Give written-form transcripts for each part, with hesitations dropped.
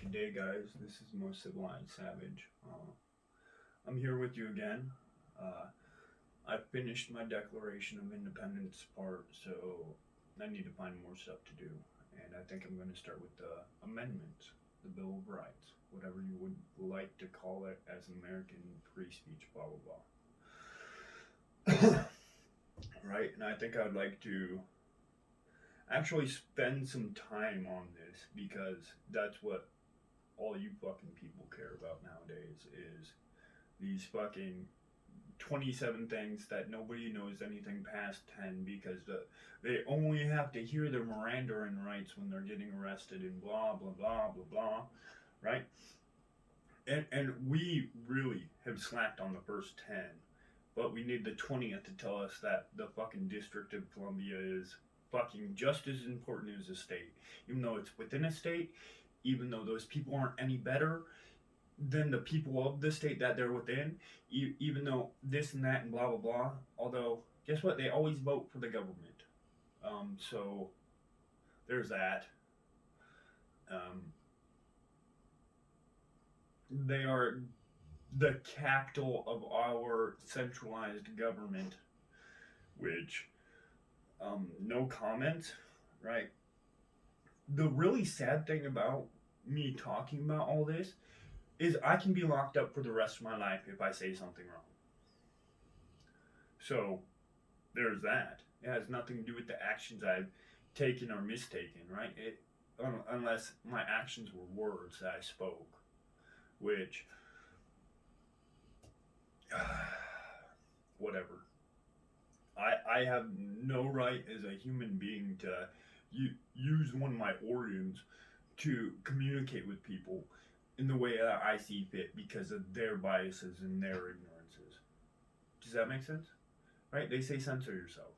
Good day, guys. This is Most Civilized Savage. I'm here with you again. Uh, I finished my Declaration of Independence part, so I need to find more stuff to do. And I think I'm going to start with the amendments, the Bill of Rights, whatever you would like to call it as an American free speech, blah, blah, blah. Right? And I think I would like to actually spend some time on this because that's what all you fucking people care about nowadays is these fucking 27 things that nobody knows anything past 10 because they only have to hear their Miranda rights when they're getting arrested and blah blah blah blah blah, right? And we really have slacked on the first 10, but we need the 20th to tell us that the fucking District of Columbia is fucking just as important as a state, even though it's within a state, even though those people aren't any better than the people of the state that they're within, even though this and that and blah blah blah. Although, guess what? They always vote for the government. So there's that. Um, they are the capital of our centralized government, which, no comment, right? The really sad thing about me talking about all this is I can be locked up for the rest of my life if I say something wrong. So there's that. It has nothing to do with the actions I've taken or mistaken, right? Unless my actions were words that I spoke, which, whatever. I have no right as a human being to use one of my organs to communicate with people in the way that I see fit because of their biases and their ignorances. Does that make sense? Right? They say censor yourself.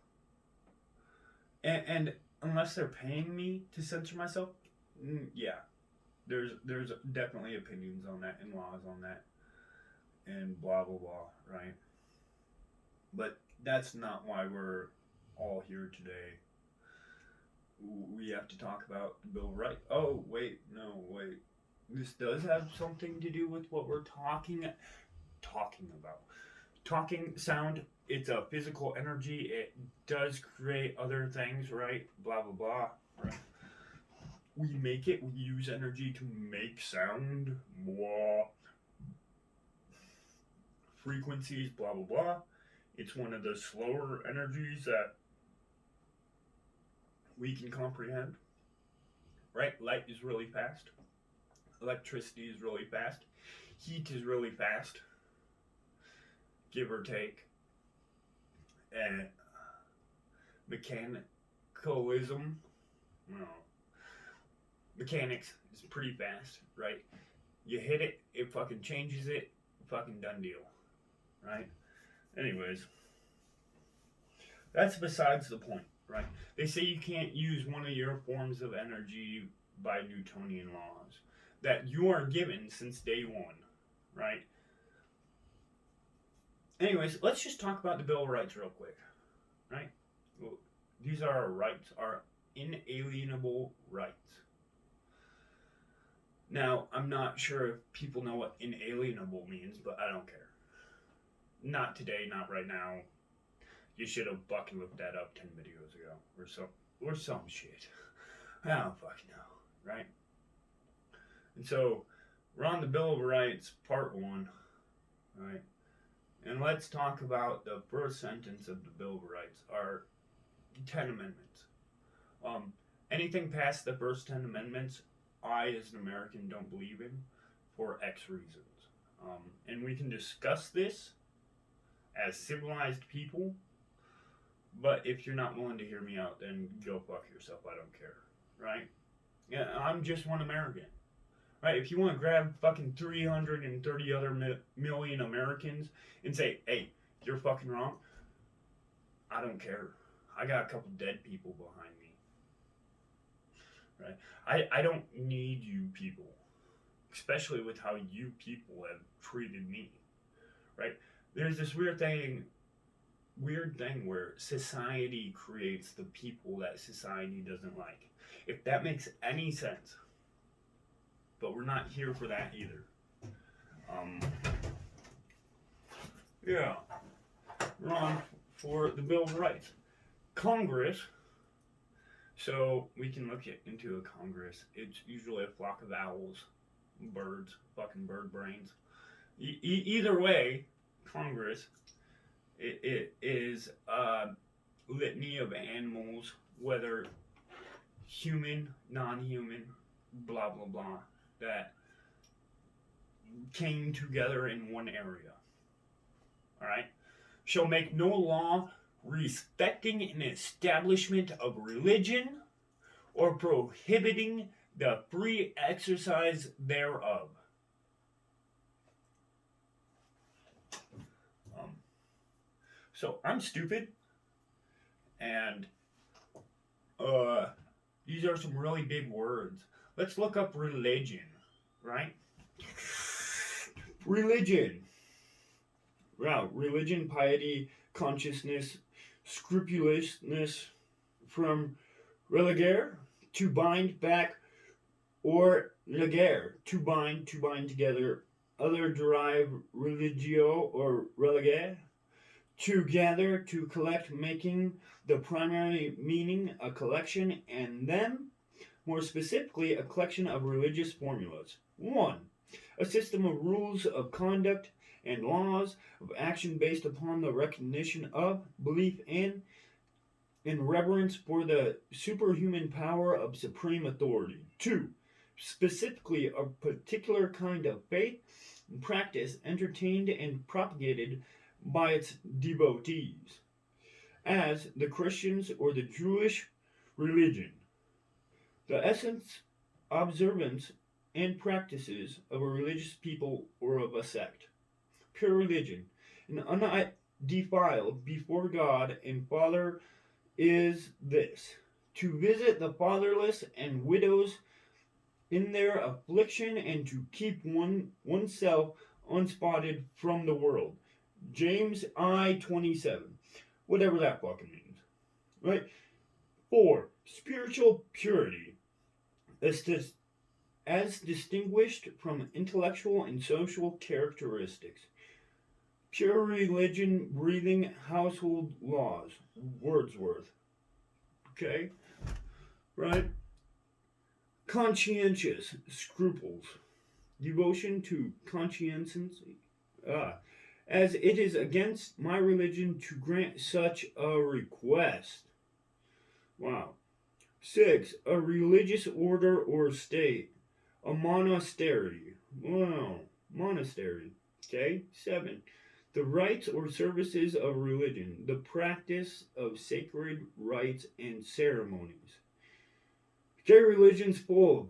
And unless they're paying me to censor myself, yeah, there's definitely opinions on that and laws on that and blah blah blah, right? But that's not why we're all here today. We have to talk about the Bill of Rights. Oh wait, no wait. This does have something to do with what we're talking about. Talking sound, it's a physical energy. It does create other things, right? Blah blah blah. Right? We use energy to make sound. Blah. Frequencies, blah blah blah. It's one of the slower energies that we can comprehend. Right? Light is really fast. Electricity is really fast. Heat is really fast, give or take. And mechanicalism, well, mechanics is pretty fast, right? You hit it, it fucking changes it, fucking done deal, right? Anyways, that's besides the point, right? They say you can't use one of your forms of energy by Newtonian laws that you are given since day one, right? Anyways, let's just talk about the Bill of Rights real quick, right? Well, these are our rights, our inalienable rights. Now, I'm not sure if people know what inalienable means, but I don't care. Not today, not right now. You should have fucking looked that up 10 videos ago, or some shit. I don't fucking know, right? And so, we're on the Bill of Rights, part 1, right? And let's talk about the first sentence of the Bill of Rights, our 10 amendments. Anything past the first 10 amendments, I, as an American, don't believe in for X reasons. And we can discuss this as civilized people, but if you're not willing to hear me out, then go fuck yourself. I don't care, right? Yeah, I'm just one American. Right, if you want to grab fucking 330 other million Americans and say, hey, you're fucking wrong, I don't care. I got a couple dead people behind me. Right? I don't need you people, especially with how you people have treated me. Right? There's this weird thing where society creates the people that society doesn't like. If that makes any sense. But but we're not here for that either. Yeah. We're on for the Bill of Rights. Congress. So we can look into a Congress. It's usually a flock of owls, birds, fucking bird brains. Either way, Congress, it is a litany of animals, whether human, non-human, blah blah blah, that came together in one area. Alright? Shall make no law respecting an establishment of religion or prohibiting the free exercise thereof. So I'm stupid, and these are some really big words. Let's look up religion, right? Religion. Wow, religion, piety, consciousness, scrupulousness, from religare, to bind back, or legare, to bind together, other derive religio or religare, to gather, to collect, making the primary meaning a collection, and then, more specifically, a collection of religious formulas. 1. A system of rules of conduct and laws of action based upon the recognition of, belief in, and reverence for the superhuman power of supreme authority. 2. Specifically, a particular kind of faith and practice entertained and propagated by its devotees, as the Christians or the Jewish religion. The essence, observance, and practices of a religious people or of a sect. Pure religion, and undefiled before God and Father, is this: to visit the fatherless and widows in their affliction, and to keep oneself unspotted from the world. James I:27. Whatever that fucking means. Right? 4. Spiritual purity. As distinguished from intellectual and social characteristics. Pure religion, breathing household laws. Wordsworth. Okay? Right? Conscientious scruples. Devotion to conscience. As it is against my religion to grant such a request. Wow. 6. A religious order or state. A monastery. Wow. Monastery. Okay? 7. The rites or services of religion. The practice of sacred rites and ceremonies. Okay, religion's full of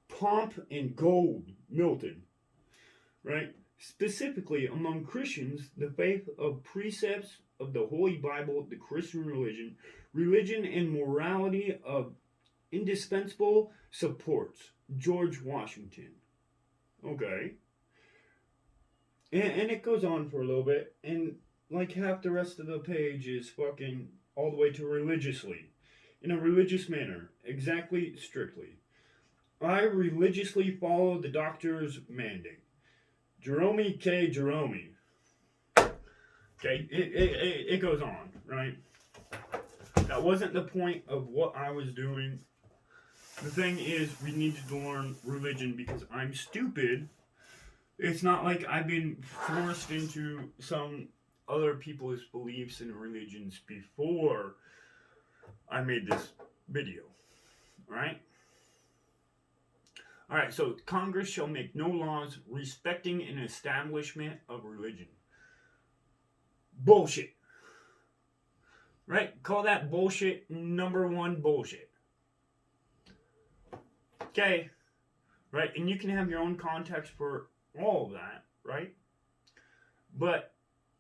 pomp and gold. Milton. Right? Specifically, among Christians, the faith of precepts of the Holy Bible, the Christian religion, religion and morality of indispensable supports. George Washington. Okay. And it goes on for a little bit, and like half the rest of the page is fucking all the way to religiously. In a religious manner. Exactly, strictly. I religiously follow the doctor's mandate. Jerome K. Jerome. Okay, it goes on, right? That wasn't the point of what I was doing. The thing is, we needed to learn religion because I'm stupid. It's not like I've been forced into some other people's beliefs and religions before I made this video, right? Alright, so Congress shall make no laws respecting an establishment of religion. Bullshit. Right? Call that bullshit number one bullshit. Okay? Right? And you can have your own context for all of that, right? But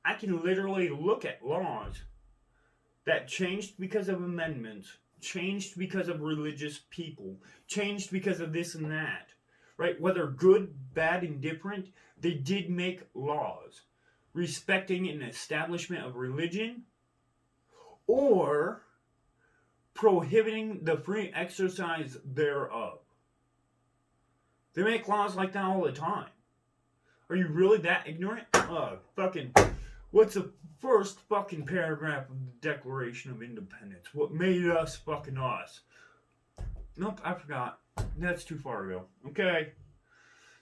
I can literally look at laws that changed because of amendments, changed because of religious people, changed because of this and that, right? Whether good, bad, indifferent, they did make laws respecting an establishment of religion or prohibiting the free exercise thereof. They make laws like that all the time. Are you really that ignorant? Fucking, what's the first fucking paragraph of the Declaration of Independence? What made us fucking us? Nope, I forgot. That's too far ago. Okay.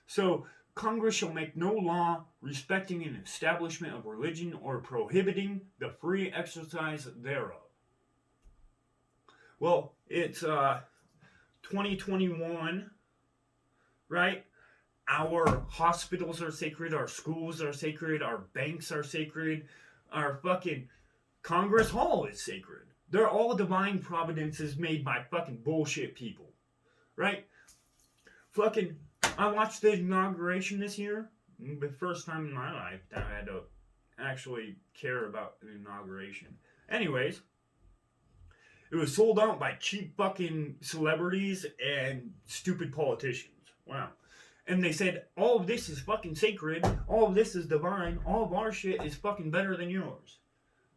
So, Congress shall make no law respecting an establishment of religion or prohibiting the free exercise thereof. Well, it's 2021, right? Our hospitals are sacred, our schools are sacred, our banks are sacred, our fucking Congress Hall is sacred. They're all divine providences made by fucking bullshit people, right? Fucking, I watched the inauguration this year. The first time in my life that I had to actually care about an inauguration. Anyways, it was sold out by cheap fucking celebrities and stupid politicians. Wow. And they said, all of this is fucking sacred, all of this is divine, all of our shit is fucking better than yours.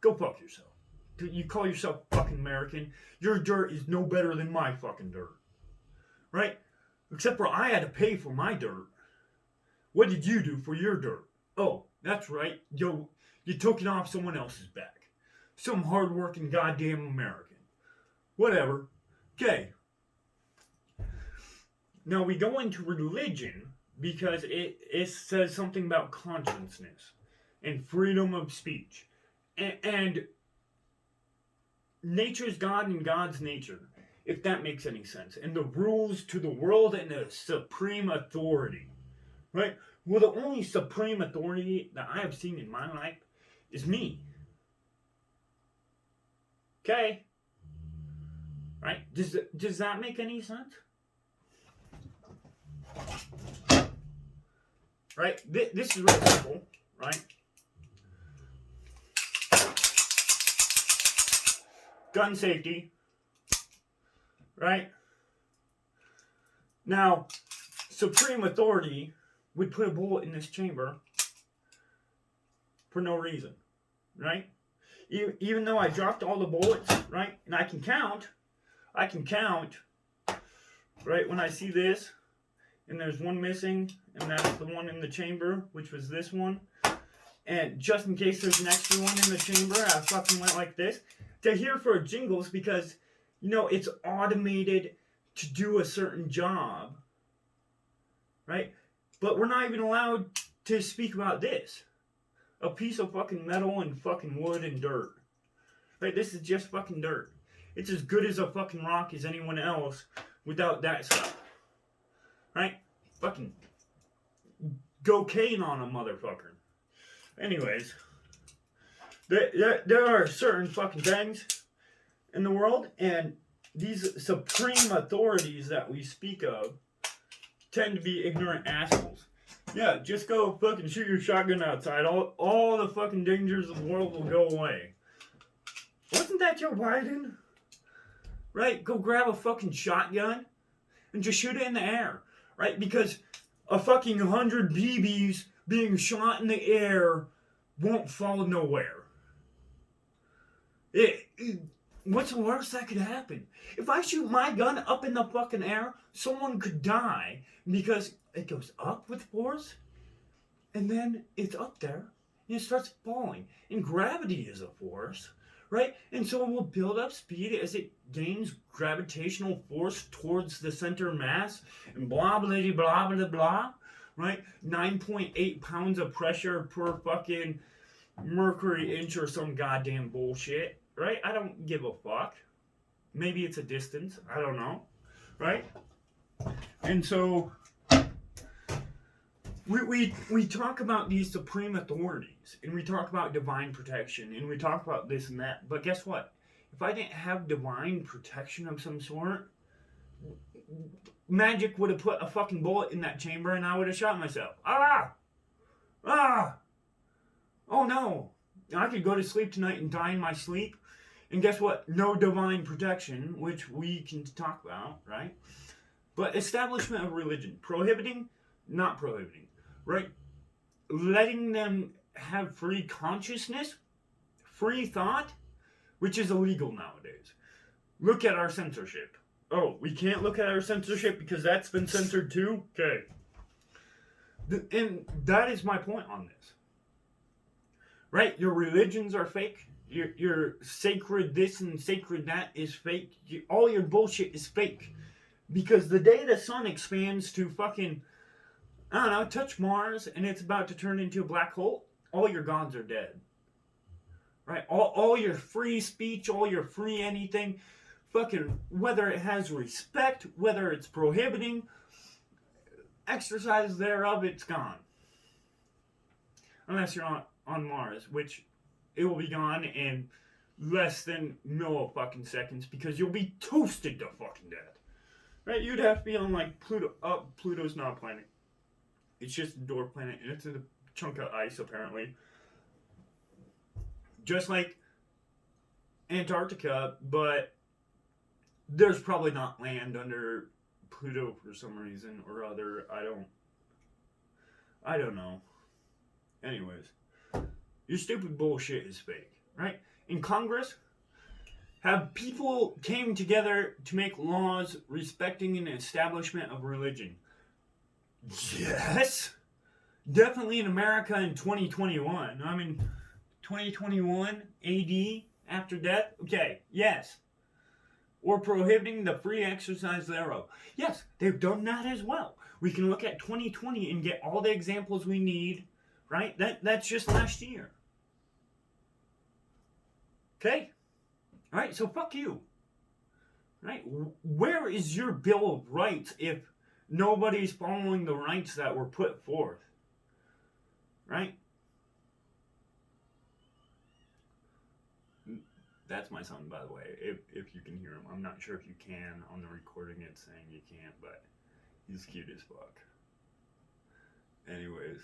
Go fuck yourself. You call yourself fucking American, your dirt is no better than my fucking dirt. Right? Except for I had to pay for my dirt. What did you do for your dirt? Oh, that's right, you took it off someone else's back. Some hardworking goddamn American. Whatever. Okay. Now we go into religion because it says something about consciousness and freedom of speech. And nature's God and God's nature, if that makes any sense. And the rules to the world and the supreme authority. Right? Well, the only supreme authority that I have seen in my life is me. Okay? Right? Does that make any sense? Right? This is really simple, right? Gun safety, right? Now, supreme authority would put a bullet in this chamber for no reason, right? Even though I dropped all the bullets, right? And I can count, right? When I see this, and there's one missing, and that's the one in the chamber, which was this one. And just in case there's an extra one in the chamber, I fucking went like this. To hear for jingles because, it's automated to do a certain job. Right? But we're not even allowed to speak about this. A piece of fucking metal and fucking wood and dirt. Right? This is just fucking dirt. It's as good as a fucking rock as anyone else without that stuff. Right? Fucking cocaine on a motherfucker. Anyways, there are certain fucking things in the world, and these supreme authorities that we speak of tend to be ignorant assholes. Yeah, just go fucking shoot your shotgun outside. All the fucking dangers of the world will go away. Wasn't that Joe Biden? Right? Go grab a fucking shotgun and just shoot it in the air. Right? Because a fucking 100 BBs being shot in the air won't fall nowhere. What's the worst that could happen? If I shoot my gun up in the fucking air, someone could die because it goes up with force, and then it's up there, and it starts falling. And gravity is a force, right? And so it will build up speed as it gains gravitational force towards the center mass, and blah, blah, blah, blah, blah, right? 9.8 pounds of pressure per fucking mercury inch or some goddamn bullshit, right? I don't give a fuck. Maybe it's a distance. I don't know, right? And so we talk about these supreme authorities, and we talk about divine protection, and we talk about this and that. But guess what? If I didn't have divine protection of some sort, magic would have put a fucking bullet in that chamber, and I would have shot myself. Oh no. I could go to sleep tonight and die in my sleep. And guess what? No divine protection, which we can talk about, right? But establishment of religion. Prohibiting, not prohibiting, right? Letting them have free consciousness, free thought, which is illegal nowadays. Look at our censorship. Oh, we can't look at our censorship because that's been censored too? Okay. And that is my point on this. Right? Your religions are fake. Your sacred this and sacred that is fake. All your bullshit is fake. Because the day the sun expands to fucking, I don't know, touch Mars and it's about to turn into a black hole, all your gods are dead. Right? All your free speech, all your free anything, fucking, whether it has respect, whether it's prohibiting, exercise thereof, it's gone. Unless you're on Mars, which it will be gone in less than fucking seconds because you'll be toasted to fucking death. Right? You'd have to be on like Pluto. Pluto's not a planet. It's just a dwarf planet, and it's a chunk of ice apparently. Just like Antarctica, but there's probably not land under Pluto for some reason or other. I don't know. Anyways, your stupid bullshit is fake, right? In Congress, have people came together to make laws respecting an establishment of religion? Yes, definitely in America in 2021. I mean, 2021 AD after death. Okay, yes. Or prohibiting the free exercise thereof. Yes, they've done that as well. We can look at 2020 and get all the examples we need. Right? That's just last year. Okay? Alright, so fuck you. Right? Where is your Bill of Rights if nobody's following the rights that were put forth? Right? That's my son, by the way, if you can hear him. I'm not sure if you can. On the recording it's saying you can't, but he's cute as fuck. Anyways.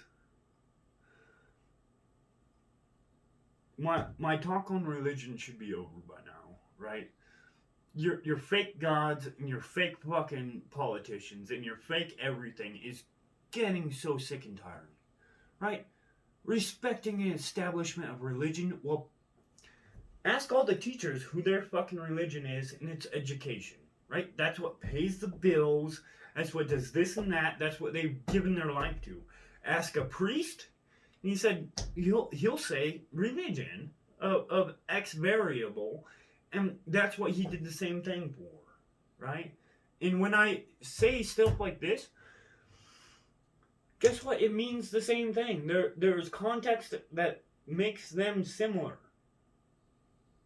My talk on religion should be over by now, right? Your fake gods and your fake fucking politicians and your fake everything is getting so sick and tiring, right? Respecting an establishment of religion, well, ask all the teachers who their fucking religion is, and it's education, right? That's what pays the bills, that's what does this and that, that's what they've given their life to. Ask a priest, and he said, he'll say religion of X variable, and that's what he did the same thing for, right? And when I say stuff like this, guess what? It means the same thing. There's context that makes them similar.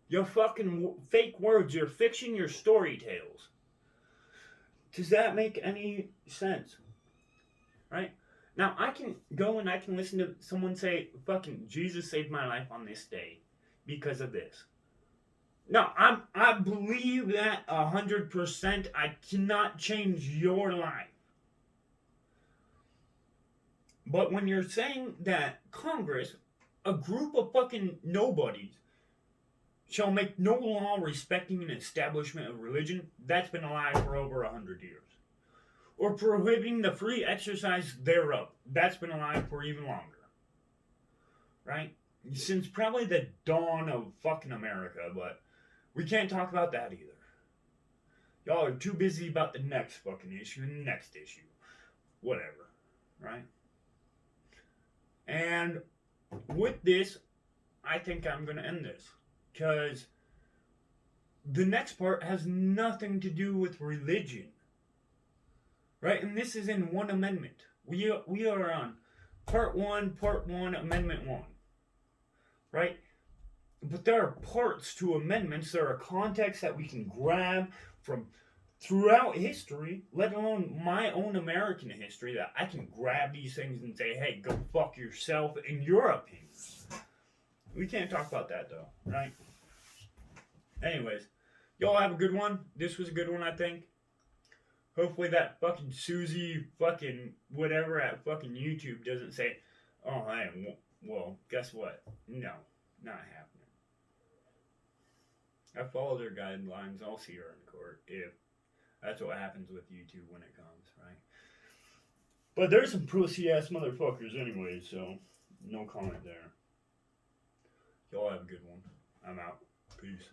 Your fucking fake words, your fiction, your story tales. Does that make any sense? Right? Now, I can go and I can listen to someone say, fucking, Jesus saved my life on this day because of this. Now, I believe that 100%. I cannot change your life. But when you're saying that Congress, a group of fucking nobodies, shall make no law respecting an establishment of religion, that's been alive for over 100 years. Or prohibiting the free exercise thereof, that's been alive for even longer. Right? Since probably the dawn of fucking America, but we can't talk about that either. Y'all are too busy about the next fucking issue and the next issue. Whatever. Right? And with this, I think I'm going to end this. Because the next part has nothing to do with religion. Right? And this is in one amendment. We are on part 1, amendment 1. Right? But there are parts to amendments. There are contexts that we can grab from throughout history, let alone my own American history, that I can grab these things and say, hey, go fuck yourself in your opinion. We can't talk about that though, right? Anyways, y'all have a good one. This was a good one, I think. Hopefully that fucking Susie fucking whatever at fucking YouTube doesn't say, oh, hey, well, guess what? No, not happening. I follow their guidelines. I'll see her in court if that's what happens with YouTube when it comes, right? But there's some pussy-ass motherfuckers anyway, so no comment there. Y'all have a good one. I'm out. Peace.